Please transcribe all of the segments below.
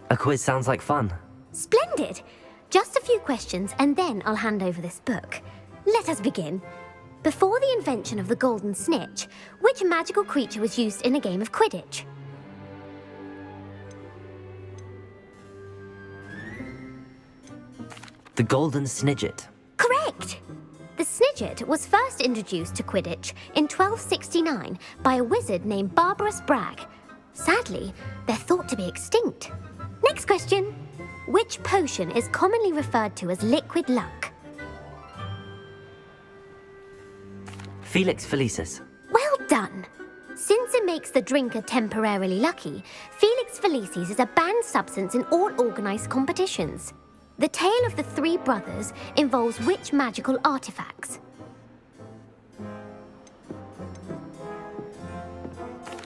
A quiz sounds like fun. Splendid! Just a few questions and then I'll hand over this book. Let us begin. Before the invention of the golden snitch, which magical creature was used in a game of Quidditch? The golden snidget. Correct! The snidget was first introduced to Quidditch in 1269 by a wizard named Barbarous Bragg. Sadly, they're thought to be extinct. Next question. Which potion is commonly referred to as liquid luck? Felix Felicis. Well done! Since it makes the drinker temporarily lucky, Felix Felicis is a banned substance in all organised competitions. The tale of the three brothers involves which magical artifacts?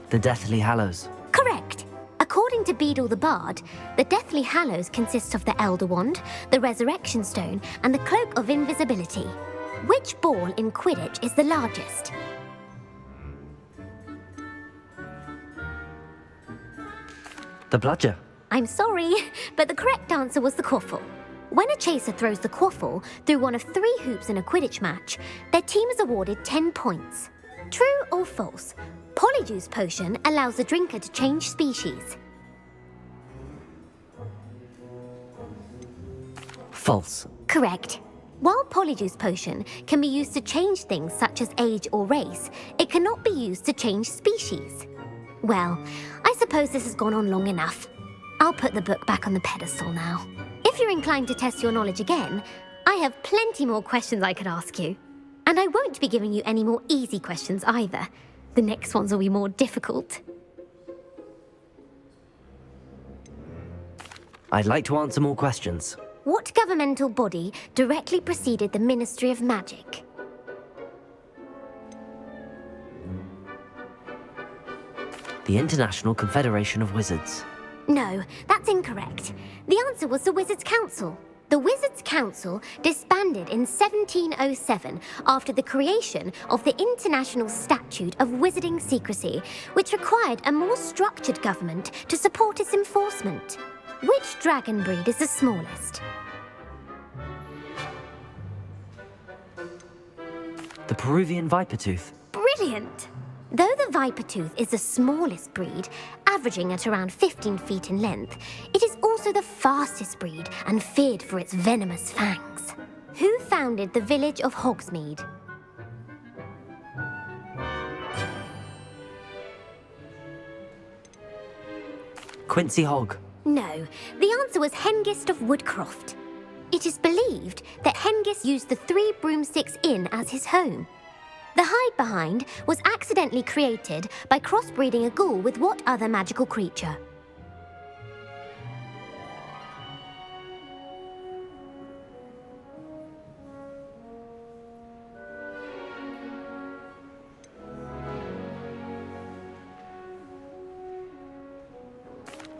The Deathly Hallows. Correct! According to Beadle the Bard, the Deathly Hallows consists of the Elder Wand, the Resurrection Stone, and the Cloak of Invisibility. Which ball in Quidditch is the largest? The Bludger. I'm sorry, but the correct answer was the quaffle. When a chaser throws the quaffle through one of 3 hoops in a Quidditch match, their team is awarded 10 points. True or false? Polyjuice potion allows the drinker to change species. False. Correct. While Polyjuice potion can be used to change things such as age or race, it cannot be used to change species. Well, I suppose this has gone on long enough. I'll put the book back on the pedestal now. If you're inclined to test your knowledge again, I have plenty more questions I could ask you. And I won't be giving you any more easy questions either. The next ones will be more difficult. I'd like to answer more questions. What governmental body directly preceded the Ministry of Magic? The International Confederation of Wizards. No, that's incorrect. The answer was the Wizards' Council. The Wizards' Council disbanded in 1707 after the creation of the International Statute of Wizarding Secrecy, which required a more structured government to support its enforcement. Which dragon breed is the smallest? The Peruvian Vipertooth. Brilliant! Though the Vipertooth is the smallest breed, averaging at around 15 feet in length, it is also the fastest breed and feared for its venomous fangs. Who founded the village of Hogsmeade? Quincy Hogg. No, the answer was Hengist of Woodcroft. It is believed that Hengist used the 3 Broomsticks Inn as his home. The hide-behind was accidentally created by crossbreeding a ghoul with what other magical creature?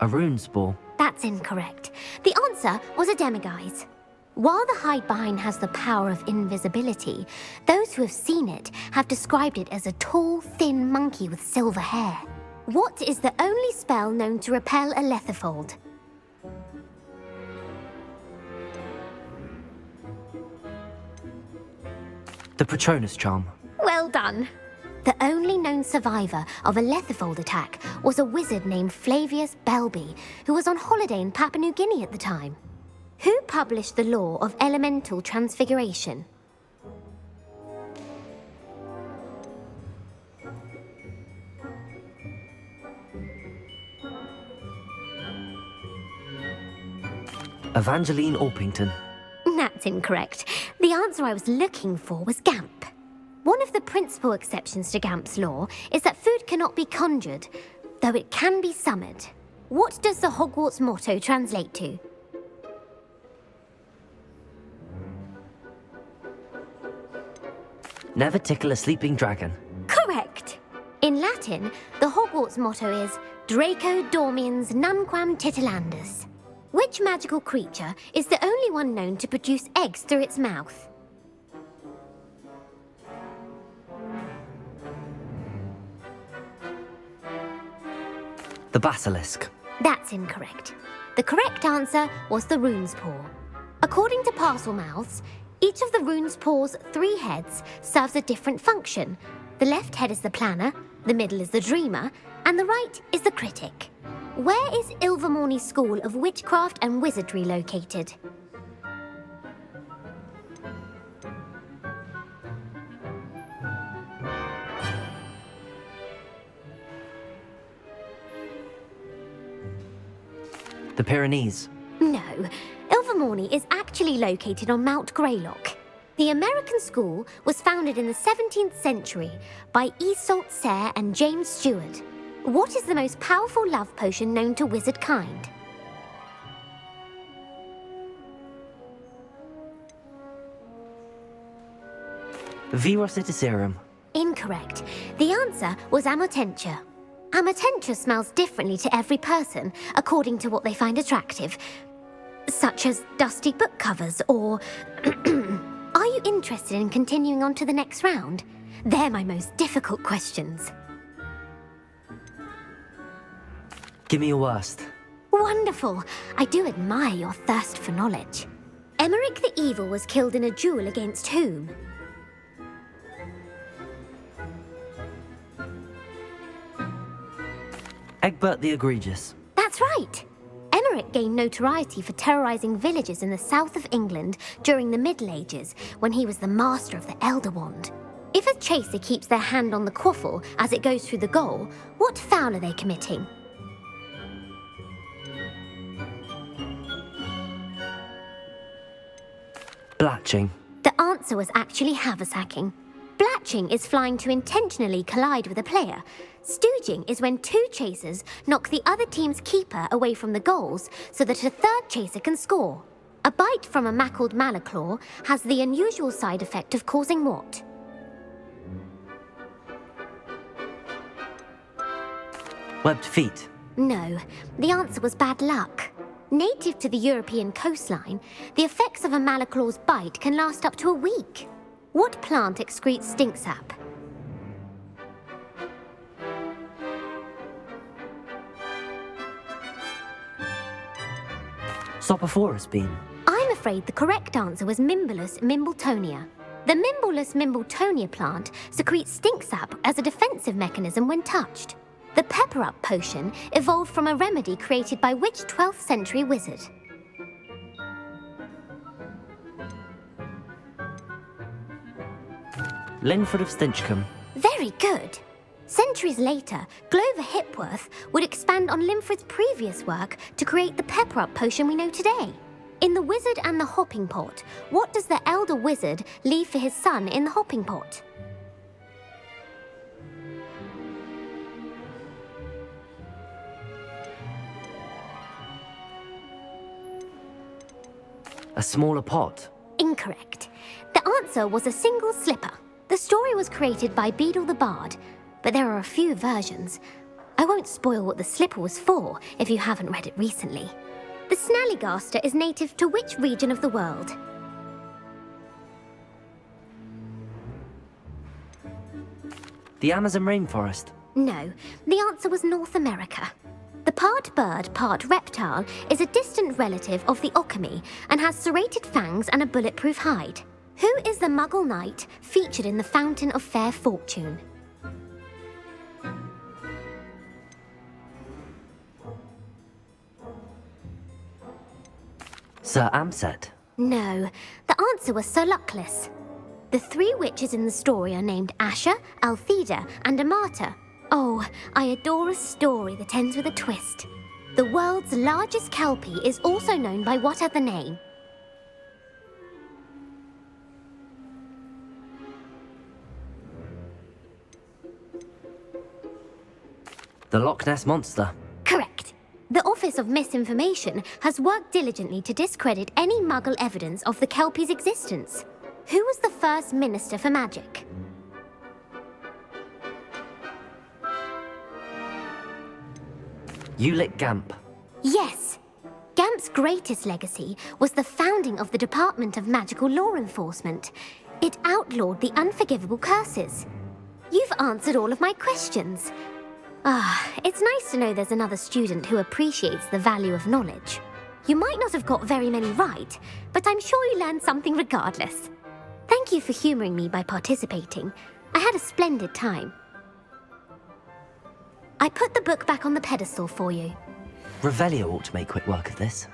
A Runespore. That's incorrect. The answer was a demiguise. While the hide-behind has the power of invisibility, those who have seen it have described it as a tall, thin monkey with silver hair. What is the only spell known to repel a lethifold? The Patronus Charm. Well done. The only known survivor of a lethifold attack was a wizard named Flavius Belby, who was on holiday in Papua New Guinea at the time. Who published the law of elemental transfiguration? Evangeline Orpington. That's incorrect. The answer I was looking for was Gamp. One of the principal exceptions to Gamp's law is that food cannot be conjured, though it can be summoned. What does the Hogwarts motto translate to? Never tickle a sleeping dragon. Correct! In Latin, the Hogwarts motto is Draco Dormiens Nunquam Titilandus. Which magical creature is the only one known to produce eggs through its mouth? The Basilisk. That's incorrect. The correct answer was the rune's paw. According to Parselmouths, each of the rune's paw's 3 heads serves a different function. The left head is the planner, the middle is the dreamer, and the right is the critic. Where is Ilvermorny School of Witchcraft and Wizardry located? The Pyrenees. No, Ilvermorny is actually located on Mount Greylock. The American school was founded in the 17th century by Iseult Sayre and James Stewart. What is the most powerful love potion known to wizard kind? Virositiserum. Incorrect. The answer was Amotentia. Amotentia smells differently to every person, according to what they find attractive, such as dusty book covers or... Are you interested in continuing on to the next round? They're my most difficult questions. Give me your worst. Wonderful. I do admire your thirst for knowledge. Emeric the Evil was killed in a duel against whom? Egbert the Egregious. That's right. Emeric gained notoriety for terrorizing villages in the south of England during the Middle Ages, when he was the master of the Elder Wand. If a chaser keeps their hand on the quaffle as it goes through the goal, what foul are they committing? Blatching. The answer was actually haversacking. Blatching is flying to intentionally collide with a player. Stooging is when 2 chasers knock the other team's keeper away from the goals so that a 3rd chaser can score. A bite from a mackled malaclaw has the unusual side effect of causing what? Webbed feet. No, the answer was bad luck. Native to the European coastline, the effects of a malaclaw's bite can last up to a week. What plant excretes stink sap? Sopophorus bean. I'm afraid the correct answer was Mimbulus mimbletonia. The Mimbulus mimbletonia plant secretes stink sap as a defensive mechanism when touched. The pepper-up potion evolved from a remedy created by which 12th century wizard? Linford of Stinchcombe. Very good. Centuries later, Glover Hipworth would expand on Linford's previous work to create the pepper-up potion we know today. In The Wizard and the Hopping Pot, what does the elder wizard leave for his son in the hopping pot? A smaller pot. Incorrect. The answer was a single slipper. The story was created by Beadle the Bard, but there are a few versions. I won't spoil what the slipper was for if you haven't read it recently. The Snallygaster is native to which region of the world? The Amazon rainforest. No, the answer was North America. The part bird, part reptile is a distant relative of the Occamy and has serrated fangs and a bulletproof hide. Who is the Muggle knight featured in the Fountain of Fair Fortune? Sir Amset. No, the answer was Sir Luckless. The 3 witches in the story are named Asher, Altheda, and Amata. Oh, I adore a story that ends with a twist. The world's largest kelpie is also known by what other name? The Loch Ness Monster. Correct. The Office of Misinformation has worked diligently to discredit any Muggle evidence of the kelpie's existence. Who was the first Minister for Magic? Ulick Gamp. Yes. Gamp's greatest legacy was the founding of the Department of Magical Law Enforcement. It outlawed the unforgivable curses. You've answered all of my questions. It's nice to know there's another student who appreciates the value of knowledge. You might not have got very many right, but I'm sure you learned something regardless. Thank you for humoring me by participating. I had a splendid time. I put the book back on the pedestal for you. Revelio ought to make quick work of this.